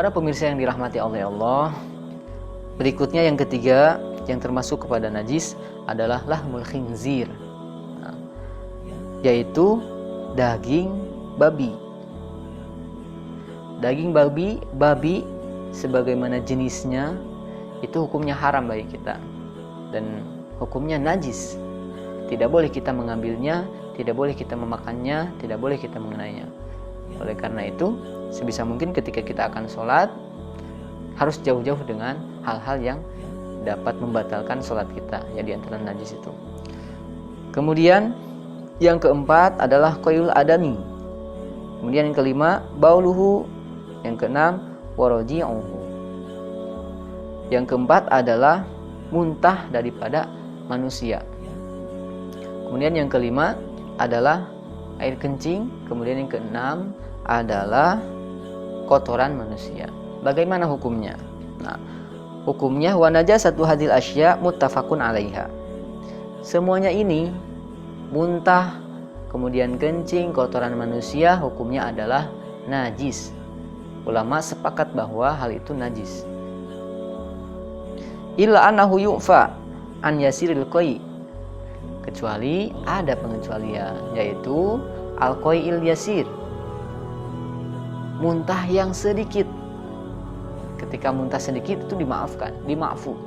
Para pemirsa yang dirahmati oleh Allah, berikutnya yang ketiga yang termasuk kepada najis adalah lahmul khinzir, yaitu daging babi. Daging babi sebagaimana jenisnya itu hukumnya haram bagi kita dan hukumnya najis. Tidak boleh kita mengambilnya, tidak boleh kita memakannya, tidak boleh kita mengenainya. Oleh karena itu, sebisa mungkin ketika kita akan sholat, harus jauh-jauh dengan hal-hal yang dapat membatalkan sholat kita, ya di antara najis itu. Kemudian yang keempat adalah qailul adami. Kemudian yang kelima bauluhu. Yang keenam waraji'uhu. Yang keempat adalah muntah daripada manusia. Kemudian yang kelima adalah air kencing. Kemudian yang keenam adalah kotoran manusia. Bagaimana hukumnya? Nah, hukumnya wa najasatu hadil asya muttafaqun 'alaiha. Semuanya ini muntah, kemudian kencing, kotoran manusia hukumnya adalah najis. Ulama sepakat bahwa hal itu najis. Illa annahu yu'fa an yasiril qai. Kecuali ada pengecualian, yaitu al-qai'il yasir. Muntah yang sedikit. Ketika muntah sedikit itu dimaafkan, dimaafu.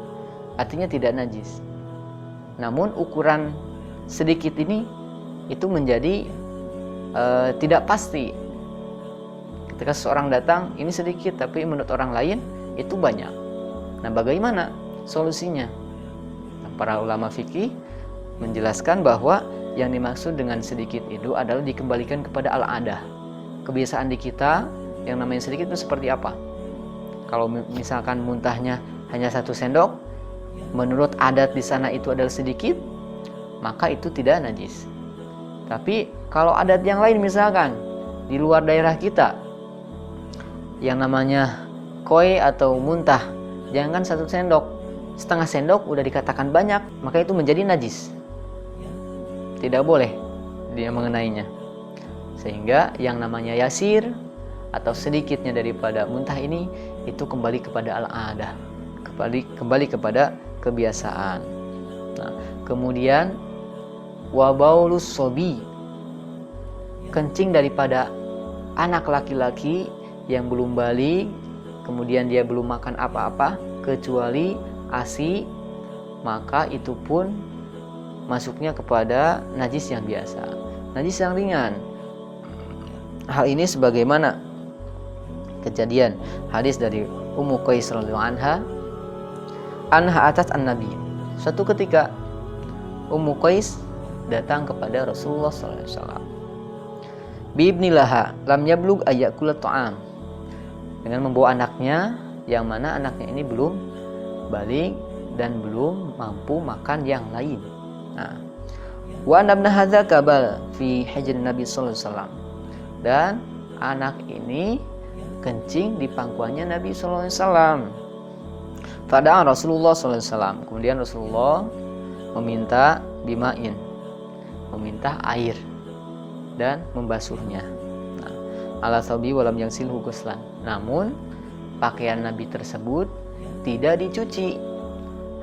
Artinya tidak najis. Namun ukuran sedikit ini itu menjadi tidak pasti. Ketika seseorang datang, ini sedikit, tapi menurut orang lain itu banyak. Nah, bagaimana solusinya? Nah, para ulama fikih menjelaskan bahwa yang dimaksud dengan sedikit itu adalah dikembalikan kepada al-adah. Kebiasaan di kita yang namanya sedikit itu seperti apa? Kalau misalkan muntahnya hanya 1 sendok, menurut adat di sana itu adalah sedikit, maka itu tidak najis. Tapi kalau adat yang lain misalkan di luar daerah kita, yang namanya koi atau muntah, jangan 1 sendok, setengah sendok udah dikatakan banyak, maka itu menjadi najis. Tidak boleh dia mengenainya. Sehingga yang namanya yasir atau sedikitnya daripada muntah ini itu kembali kepada al-adah, kembali kepada kebiasaan. Nah, kemudian wabaulus sobi, kencing daripada anak laki-laki yang belum balik, kemudian dia belum makan apa-apa kecuali ASI, maka itu pun masuknya kepada najis yang biasa, najis yang ringan. Hal ini sebagaimana kejadian hadis dari Ummu Qais radhiyallahu anha atas an-nabi. Suatu ketika Ummu Qais datang kepada Rasulullah sallallahu alaihi wasallam. Biibnilaha lam yablug ayyakula ta'am, dengan membawa anaknya yang mana anaknya ini belum balik dan belum mampu makan yang lain. Nah, wa anabna hadza kabal fi hijr Nabi sallallahu alaihi wasallam, dan anak ini kencing di pangkuannya Nabi sallallahu alaihi wasallam. Fada'a Rasulullah sallallahu alaihi wasallam, kemudian Rasulullah meminta bima'in, meminta air dan membasuhnya. Ala thawbi walam yangsilhu ghuslan. Namun pakaian Nabi tersebut tidak dicuci,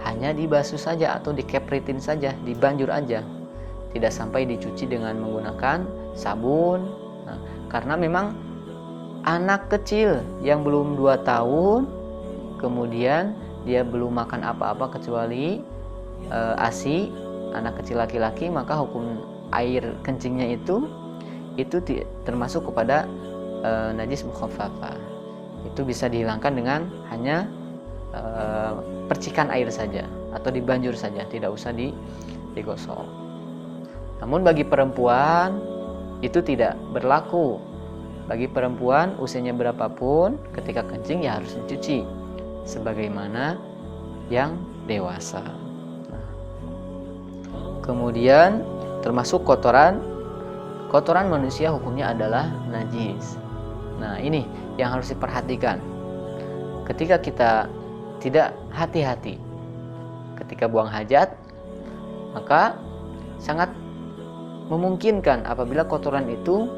hanya dibasuh saja atau dikepritin saja, dibanjur aja. Tidak sampai dicuci dengan menggunakan sabun. Nah, karena memang anak kecil yang belum 2 tahun, kemudian dia belum makan apa-apa kecuali ASI, anak kecil laki-laki, maka hukum air kencingnya itu termasuk kepada najis mukhaffafah. Itu bisa dihilangkan dengan hanya percikan air saja atau dibanjur saja, tidak usah digosok. Namun bagi perempuan itu tidak berlaku. Bagi perempuan usianya berapapun, ketika kencing ya harus dicuci sebagaimana yang dewasa. Nah, kemudian termasuk kotoran manusia hukumnya adalah najis. Nah, ini yang harus diperhatikan. Ketika kita tidak hati-hati ketika buang hajat, maka sangat memungkinkan apabila kotoran itu,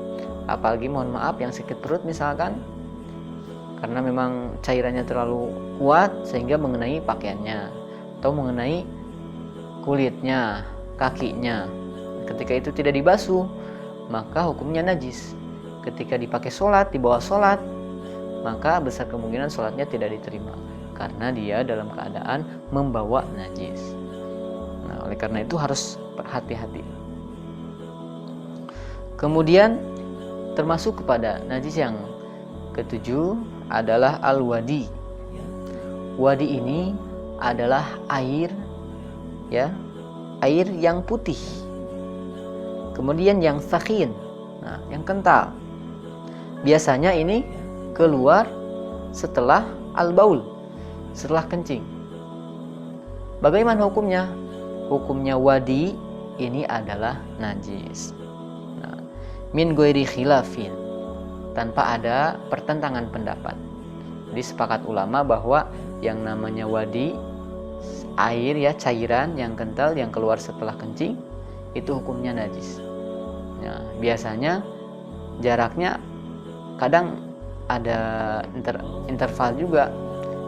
apalagi mohon maaf yang sakit perut misalkan, karena memang cairannya terlalu kuat sehingga mengenai pakaiannya atau mengenai kulitnya, kakinya. Ketika itu tidak dibasuh, maka hukumnya najis. Ketika dipakai sholat, dibawa sholat, maka besar kemungkinan sholatnya tidak diterima karena dia dalam keadaan membawa najis. Nah, oleh karena itu harus berhati-hati. Kemudian termasuk kepada najis yang ketujuh adalah al-wadi. Wadi ini adalah air, ya, air yang putih. Kemudian yang sakhin, nah, yang kental. Biasanya ini keluar setelah al-baul, setelah kencing. Bagaimana hukumnya? Hukumnya wadi ini adalah najis. Nah, min ghairi khilafin, tanpa ada pertentangan pendapat. Jadi sepakat ulama bahwa yang namanya wadi, air, ya, cairan yang kental yang keluar setelah kencing, itu hukumnya najis. Nah, biasanya jaraknya kadang ada interval juga.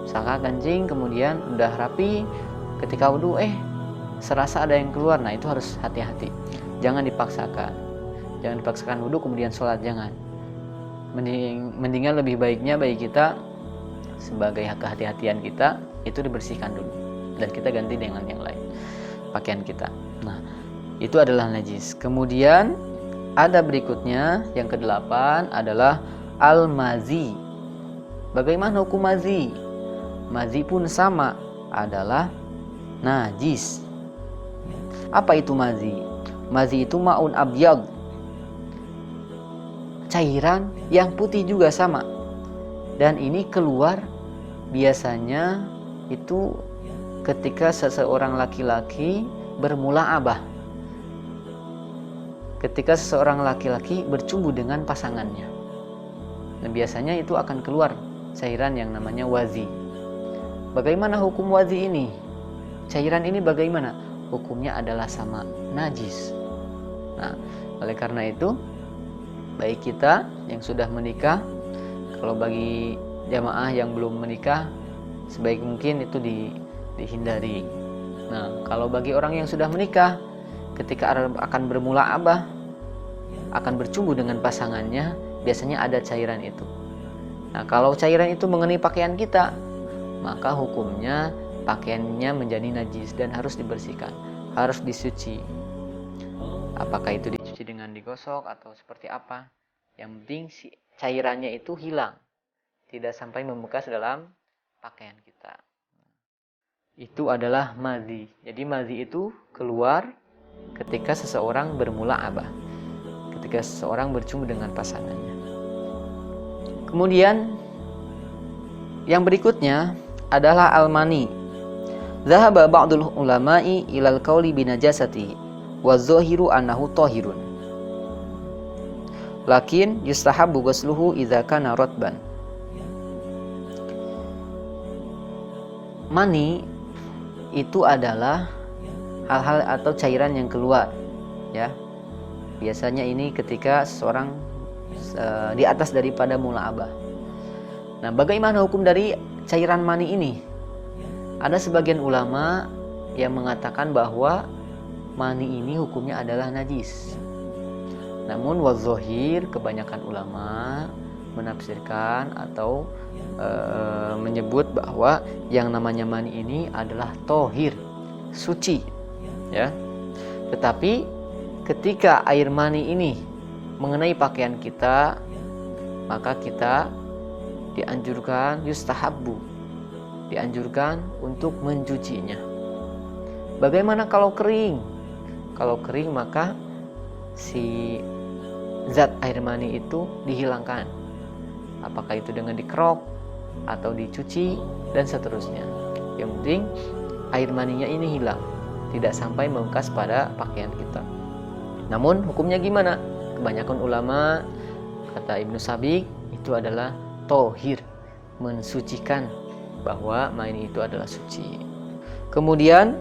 Misalkan kencing kemudian udah rapi, ketika wudhu serasa ada yang keluar. Nah, itu harus hati-hati. Jangan dipaksakan. Jangan dipaksakan wudhu kemudian sholat, jangan. Mendingan lebih baiknya bagi kita, sebagai kehati-hatian kita, itu dibersihkan dulu dan kita ganti dengan yang lain pakaian kita. Nah, itu adalah najis. Kemudian ada berikutnya yang ke-8 adalah al-mazi. Bagaimana hukum mazi? Mazi pun sama, adalah najis. Apa itu mazi? Mazi itu ma'un abyad, cairan yang putih juga sama. Dan ini keluar biasanya itu ketika seseorang laki-laki bermula'abah. Ketika seseorang laki-laki bercumbu dengan pasangannya. Dan biasanya itu akan keluar cairan yang namanya wazi. Bagaimana hukum wazi ini? Cairan ini bagaimana? Hukumnya adalah sama, najis. Nah, oleh karena itu, baik kita yang sudah menikah, kalau bagi jamaah yang belum menikah, sebaik mungkin itu dihindari. Nah, kalau bagi orang yang sudah menikah, ketika akan bermula'abah, akan bercumbu dengan pasangannya, biasanya ada cairan itu. Nah, kalau cairan itu mengenai pakaian kita, maka hukumnya pakaiannya menjadi najis dan harus dibersihkan, harus disuci. Apakah itu dicuci dengan digosok atau seperti apa? Yang penting si cairannya itu hilang, tidak sampai membekas dalam pakaian kita. Itu adalah mazi. Jadi mazi itu keluar ketika seseorang bermula'abah, ketika seseorang bercumbu dengan pasangannya. Kemudian yang berikutnya adalah al-mani. Dhahaba ba'dul ulama'i ilal qawli binajasati wa zahiru annahu tahirun. Lakin yustahabbu ghusluhu idza kana ratban. Mani itu adalah hal-hal atau cairan yang keluar, ya. Biasanya ini ketika seseorang di atas daripada mula'abah. Nah, bagaimana hukum dari cairan mani ini? Ada sebagian ulama yang mengatakan bahwa mani ini hukumnya adalah najis. Namun wadzohir, kebanyakan ulama menafsirkan atau menyebut bahwa yang namanya mani ini adalah tohir, suci, ya. Tetapi ketika air mani ini mengenai pakaian kita, maka kita dianjurkan, yustahabbu, dianjurkan untuk mencucinya. Bagaimana kalau kering? Kalau kering maka si zat air mani itu dihilangkan. Apakah itu dengan dikerok atau dicuci dan seterusnya. Yang penting air maninya ini hilang, tidak sampai membekas pada pakaian kita. Namun hukumnya gimana? Kebanyakan ulama, kata Ibnu Sabiq, itu adalah tohir, mensucikan, bahwa mani itu adalah suci. Kemudian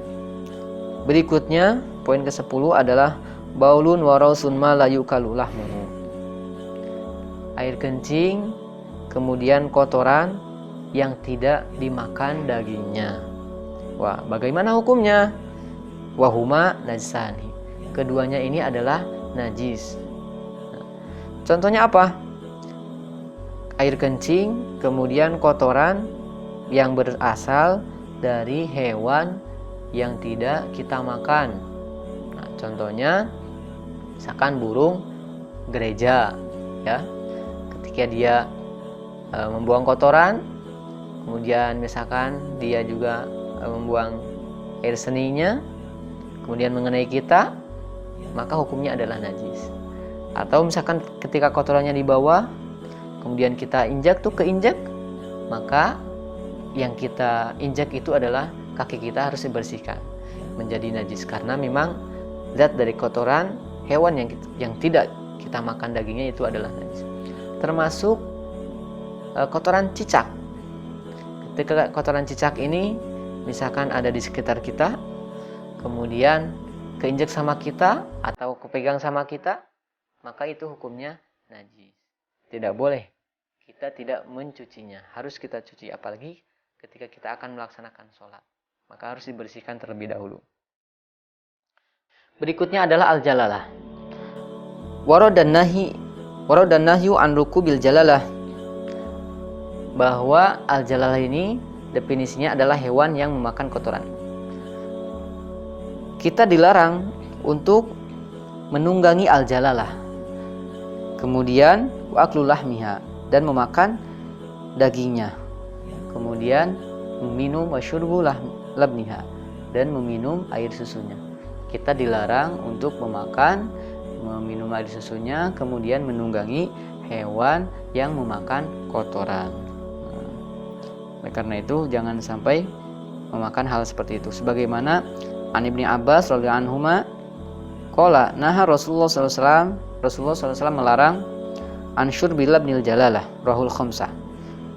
berikutnya poin ke-10 adalah baulun wa rausun ma la yukalu lahmuhu. Air kencing kemudian kotoran yang tidak dimakan dagingnya. Wah, bagaimana hukumnya? Wahuma najsani. Keduanya ini adalah najis. Contohnya apa? Air kencing, kemudian kotoran yang berasal dari hewan yang tidak kita makan. Nah, contohnya misalkan burung gereja, ya. Ketika dia membuang kotoran, kemudian misalkan dia juga membuang air seninya, kemudian mengenai kita, maka hukumnya adalah najis. Atau misalkan ketika kotorannya di bawah, kemudian kita keinjak, maka yang kita injak itu adalah kaki kita harus dibersihkan menjadi najis, karena memang zat dari kotoran hewan yang tidak kita makan dagingnya itu adalah najis. Termasuk kotoran cicak. Ketika kotoran cicak ini misalkan ada di sekitar kita, kemudian keinjak sama kita atau kepegang sama kita, maka itu hukumnya najis. Tidak boleh, kita tidak mencucinya, harus kita cuci. Apalagi ketika kita akan melaksanakan sholat, maka harus dibersihkan terlebih dahulu. Berikutnya adalah al-jalalah. Waradan nahyu an rukubil jalalah. Bahwa al-jalalah ini definisinya adalah hewan yang memakan kotoran. Kita dilarang untuk menunggangi al-jalalah. Kemudian wa'aklu lahmiha, dan memakan dagingnya. Kemudian meminum wasyurbu labniha, dan meminum air susunya. Kita dilarang untuk meminum air susunya, kemudian menunggangi hewan yang memakan kotoran. Oleh karena itu jangan sampai memakan hal seperti itu. Sebagaimana An Ibnu Abbas radhiyallahu anhuma qala naha Rasulullah SAW melarang an syurbi labnil jalalah rahul khamsah,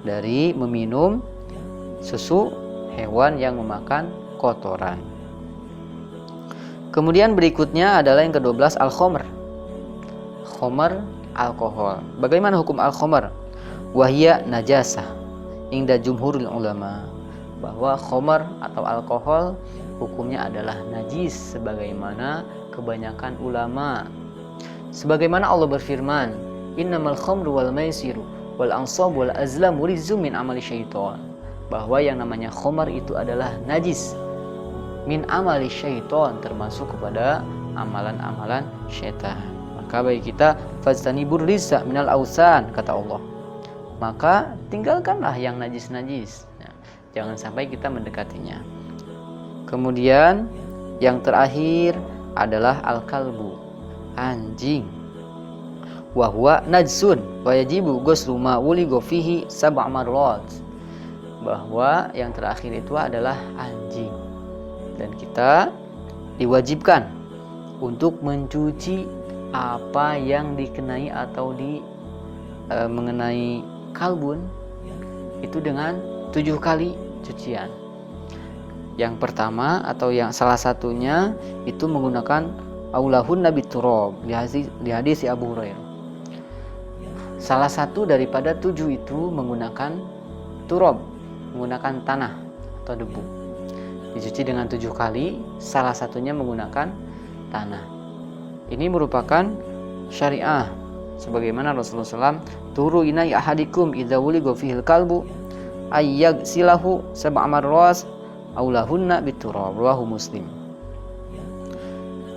dari meminum susu hewan yang memakan kotoran. Kemudian berikutnya adalah yang ke-12, al-khamr. Khamr, alkohol. Bagaimana hukum al-khamr? Wahia najasah inda jumhurul ulama. Bahwa khamr atau alkohol hukumnya adalah najis sebagaimana kebanyakan ulama. Sebagaimana Allah berfirman, innamal khamru wal maisiru wal ansab wal azlam rizum min amali syaitan. Bahwa yang namanya khamar itu adalah najis min amali syaitan, termasuk kepada amalan-amalan syaitan. Maka bagi kita fajtanibur rizza minal ausan, kata Allah. Maka tinggalkanlah yang najis-najis, ya, jangan sampai kita mendekatinya. Kemudian yang terakhir adalah al-kalbu, anjing. Wa huwa najsun wa yajibu ghuslu ma wuligha fihi sab'a marrat. Bahwa yang terakhir itu adalah anjing, dan kita diwajibkan untuk mencuci apa yang dikenai atau mengenai kalbun itu dengan 7 kali cucian. Yang pertama atau yang salah satunya itu menggunakan aulahun nabi turab di hadis Abu Hurairah. Salah satu daripada 7 itu menggunakan turab, menggunakan tanah atau debu. Dicuci dengan 7 kali, salah satunya menggunakan tanah. Ini merupakan syariah. Sebagaimana Rasulullah SAW, turu inai ahadikum idza wuligha fihil kalbu ayyag silahu sab'a marras aulahunna biturab, rawahu Muslim.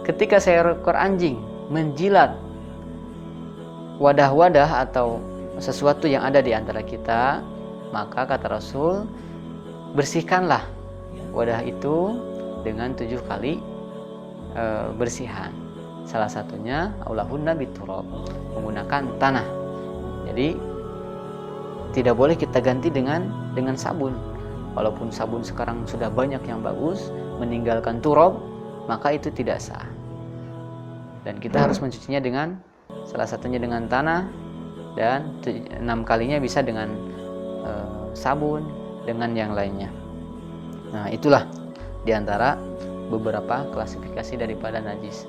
Ketika seekor anjing menjilat wadah-wadah atau sesuatu yang ada di antara kita, maka kata Rasul, bersihkanlah wadah itu dengan 7 kali bersihan. Salah satunya aulahunna biturab, menggunakan tanah. Jadi tidak boleh kita ganti dengan sabun. Walaupun sabun sekarang sudah banyak yang bagus, meninggalkan turab, maka itu tidak sah. Dan kita harus mencucinya dengan salah satunya dengan tanah, dan 6 kalinya bisa dengan sabun, dengan yang lainnya. Nah, itulah diantara beberapa klasifikasi daripada najis.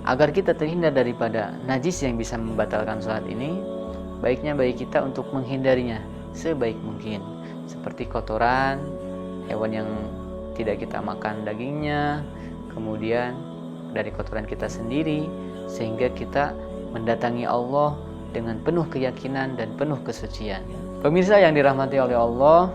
Agar kita terhindar daripada najis yang bisa membatalkan sholat ini, baiknya bagi kita untuk menghindarinya sebaik mungkin, seperti kotoran hewan yang tidak kita makan dagingnya, kemudian dari kotoran kita sendiri, sehingga kita mendatangi Allah dengan penuh keyakinan dan penuh kesucian. Pemirsa yang dirahmati oleh Allah,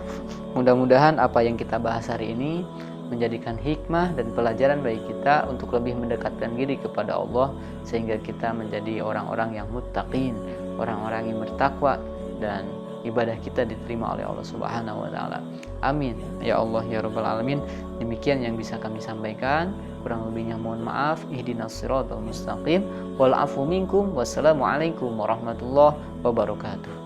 mudah-mudahan apa yang kita bahas hari ini menjadikan hikmah dan pelajaran bagi kita untuk lebih mendekatkan diri kepada Allah, sehingga kita menjadi orang-orang yang muttaqin, orang-orang yang bertakwa, dan ibadah kita diterima oleh Allah Subhanahu wa taala. Amin ya Allah ya rabbal alamin. Demikian yang bisa kami sampaikan, kurang lebihnya mohon maaf. Ihdinas siratal mustaqim wal afu minkum. Wassalamualaikum warahmatullahi wabarakatuh.